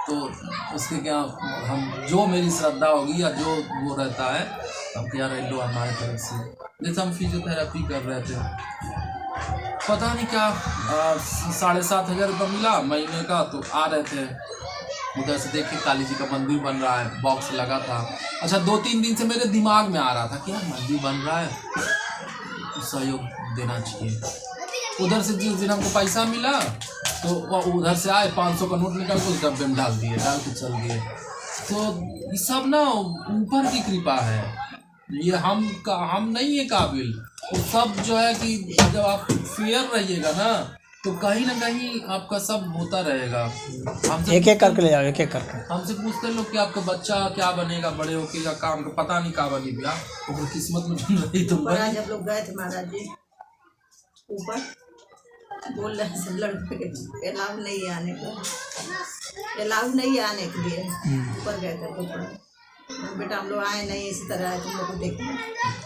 तो उसके क्या हम जो मेरी श्रद्धा होगी या जो वो रहता है हम क्या रह लो हमारे तरफ से। जैसे हम फिजियोथेरेपी कर रहे थे, पता नहीं क्या 7,500 रुपये मिला महीने का, तो आ रहे थे उधर से देखिए काली जी का मंदिर बन रहा है, बॉक्स लगा था। अच्छा 2-3 दिन से मेरे दिमाग में आ रहा था कि यार मंदिर बन रहा है तो सहयोग देना चाहिए। उधर से जिस दिन हमको पैसा मिला तो उधर से आए 500 का नोट निकाल के उस डब्बे में डाल के चल दिए। तो ये सब ना ऊपर की कृपा है, ये हम नहीं है काबिल। वो सब जो है कि जब आप फेयर रहिएगा ना तो कहीं ना कहीं आपका सब होता रहेगा। हमसे एक एक करके ले जाओ, एक एक करके। हमसे पूछते लोग कि आपका बच्चा क्या बनेगा बड़े होके, का काम का पता नहीं क्या बनी भैया, वो किस्मत में बन रही। तो जब लोग गए थे महाराज जी ऊपर, बोल रहे हैं सब लड़के के अलाउ नहीं है आने को, अलाउ नहीं है आने के लिए। ऊपर गए थे ऊपर, बेटा हम लोग आए नहीं, इसी तरह है तुम लोग को देखने।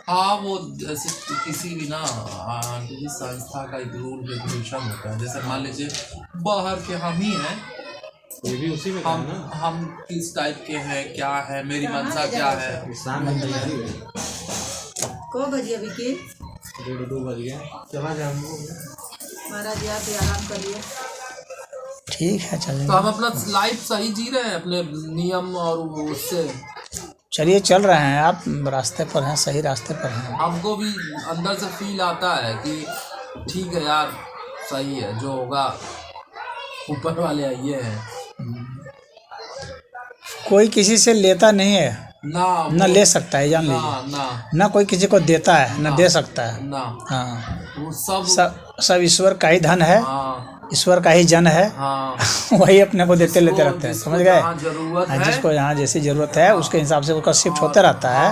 हाँ वो जैसे किसी भी ना किसी संस्था का एक रूल रेगुलेशन होता है। जैसे मान लीजिए बाहर के हम ही हैं, ये भी उसी में हम किस टाइप के हैं, क्या है, मेरी मंशा क्या है। को बजे अभी के 1:30 बज गया, चला जाए महाराज जी, आप भी आराम करिए। ठीक है चलिए, तो हम अपना लाइफ सही जी रहे हैं अपने नियम और उससे। चलिए चल रहे हैं, आप रास्ते पर हैं, सही रास्ते पर हैं। हमको भी अंदर से फील आता है कि ठीक है यार, सही है, जो होगा ऊपर वाले आइए हैं। कोई किसी से लेता नहीं है ना ले सकता है, जान लीजिए ना कोई किसी को देता है ना दे सकता है ना। हाँ, वो सब ईश्वर का ही धन है, ईश्वर का ही जन है। वही अपने को देते लेते रहते हैं, समझ गए। जिसको यहाँ जैसी जरूरत है उसके हिसाब से उसका शिफ्ट होते रहता है।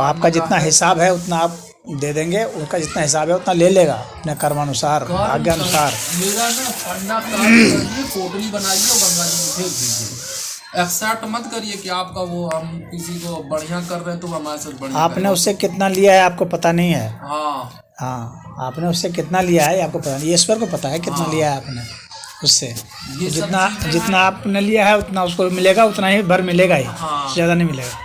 आपका जितना हिसाब है उतना आप दे देंगे, उसका जितना हिसाब है उतना ले लेगा अपने कर्मानुसार, आज्ञानुसार। मेरा ना फंडा पोटली बनाइए और गंगा जी में फेंक दीजिए। एक्सेप्ट मत करिए कि आपका वो हम किसी को बढ़िया कर रहे हैं तो हमारे साथ बढ़िया। आपने उससे कितना लिया है आपको पता नहीं है। हाँ, आपने उससे कितना लिया है आपको पता नहीं, ईश्वर को पता है कितना लिया है आपने उससे। जितना आपने लिया है उतना उसको मिलेगा, उतना ही भर मिलेगा ही, ज़्यादा नहीं मिलेगा।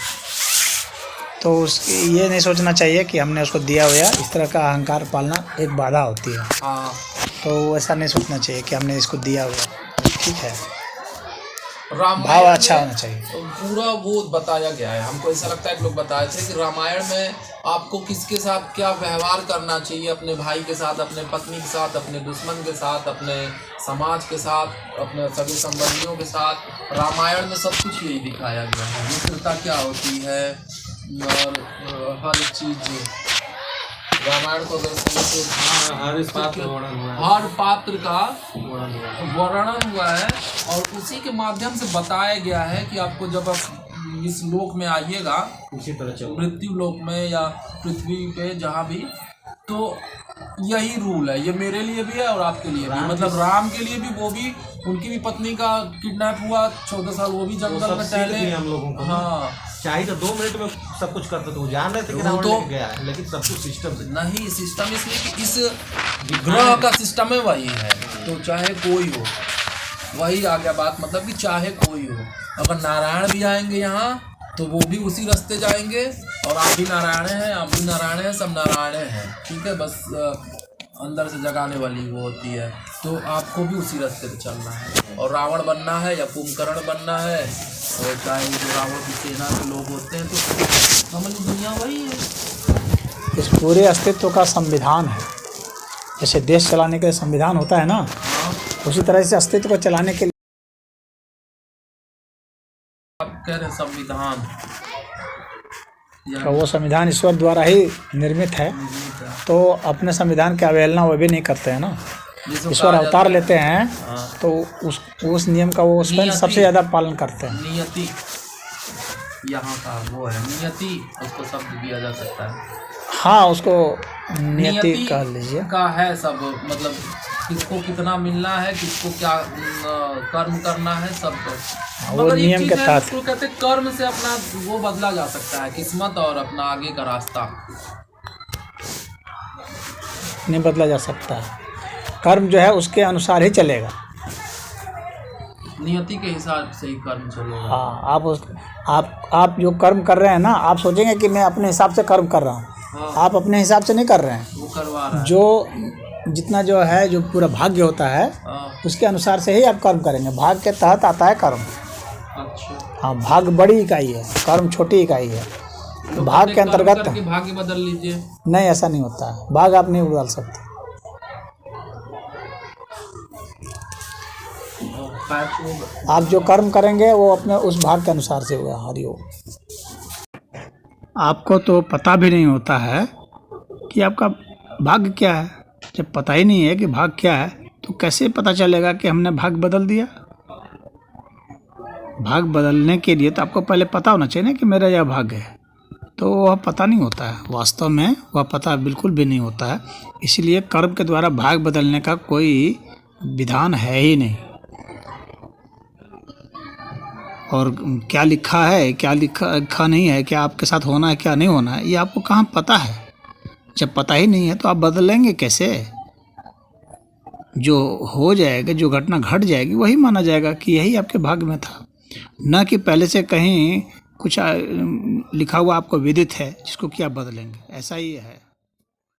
तो ये नहीं सोचना चाहिए कि हमने उसको दिया हुआ, इस तरह का अहंकार पालना एक बाधा होती है। तो ऐसा नहीं सोचना चाहिए कि हमने इसको दिया हुआ। ठीक है, भाव अच्छा होना चाहिए। पूरा वो बताया गया है, हमको ऐसा लगता है कि लोग बताए थे कि रामायण में आपको किसके साथ क्या व्यवहार करना चाहिए, अपने भाई के साथ, अपने पत्नी के साथ, अपने दुश्मन के साथ, अपने समाज के साथ, अपने सभी संबंधियों के साथ। रामायण में सब कुछ यही दिखाया गया है, मित्रता क्या होती है और हर चीज़ रामायण को अगर समझे हर पात्र का वर्णन हुआ है और उसी के माध्यम से बताया गया है कि आपको जब आप इस लोक में आइएगा, उसी तरह मृत्यु लोक में या पृथ्वी पे जहाँ भी, तो यही रूल है। ये मेरे लिए भी है और आपके लिए भी, मतलब राम के लिए भी, वो भी उनकी भी पत्नी का किडनैप हुआ 14 साल, वो भी जंगल में टहले। हम लोगों को हाँ, चाहिए तो 2 मिनट में सब कुछ करते थे, वो जान रहे थे कि रावण लेके गया है, लेकिन सब कुछ सिस्टम से नहीं। सिस्टम इसलिए कि इस ग्रह का सिस्टम है वही है, तो चाहे कोई हो, वही आ गया बात, मतलब कि चाहे कोई हो। अगर नारायण भी आएंगे यहाँ तो वो भी उसी रास्ते जाएंगे, और आप भी नारायण हैं, आप भी नारायण हैं, सब नारायण हैं। ठीक है, बस अंदर से जगाने वाली वो होती है, तो आपको भी उसी रास्ते पे चलना है। और रावण बनना है या कुंभकर्ण बनना है, और चाहे जो रावण की सेना के लोग होते हैं, तो हमारी दुनिया वही है। इस पूरे अस्तित्व का संविधान है। जैसे देश चलाने के लिए संविधान होता है ना, उसी तरह से अस्तित्व को चलाने के लिए आप कह रहे संविधान, वो संविधान ईश्वर द्वारा ही निर्मित है, तो अपने संविधान की अवहेलना वो भी नहीं करते हैं ना। ईश्वर अवतार लेते हैं तो उस नियम का वो उसमें सबसे ज़्यादा पालन करते हैं। नियति यहाँ का वो है, नियति उसको शब्द दिया जा सकता है। हाँ, उसको नियति कह लीजिए का है सब, मतलब किसको कितना मिलना है, किसको क्या कर्म करना है, सब वो नियम के तहत। उसको कहते कर्म से अपना वो बदला जा सकता है, किस्मत और अपना आगे का रास्ता नहीं बदला जा सकता है। कर्म जो है उसके अनुसार ही चलेगा। नियति के हिसाब से ही कर्म चलेगा। हाँ, आप जो कर्म कर रहे हैं ना, आप सोचेंगे कि मैं अपने हिसाब से कर्म कर रहा हूँ। हाँ, आप अपने हिसाब से नहीं कर रहे हैं। वो करवा रहा है। जो जितना जो है, जो पूरा भाग्य होता है, हाँ, उसके अनुसार से ही आप कर्म करेंगे। भाग्य के तहत आता है कर्म। अच्छा, हाँ, भाग्य बड़ी इकाई है, कर्म छोटी इकाई है। तो भाग्य के कर्म अंतर्गत करके भाग्य बदल लीजिए। नहीं, ऐसा नहीं होता है। भाग्य आप नहीं बदल सकते। आप जो कर्म करेंगे वो अपने उस भाग के अनुसार से होगा। हरिओम। आपको तो पता भी नहीं होता है कि आपका भाग्य क्या है। जब पता ही नहीं है कि भाग्य क्या है, तो कैसे पता चलेगा कि हमने भाग्य बदल दिया। भाग्य बदलने के लिए तो आपको पहले पता होना चाहिए ना कि मेरा यह भाग्य है। तो वह पता नहीं होता है, वास्तव में वह पता बिल्कुल भी नहीं होता है। इसलिए कर्म के द्वारा भाग्य बदलने का कोई विधान है ही नहीं। और क्या लिखा है, क्या लिखा नहीं है, क्या आपके साथ होना है, क्या नहीं होना है, ये आपको कहाँ पता है। जब पता ही नहीं है तो आप बदलेंगे कैसे। जो हो जाएगा, जो घटना घट जाएगी, वही माना जाएगा कि यही आपके भाग्य में था, न कि पहले से कहीं कुछ लिखा हुआ आपको विदित है जिसको कि आप बदलेंगे। ऐसा ही है।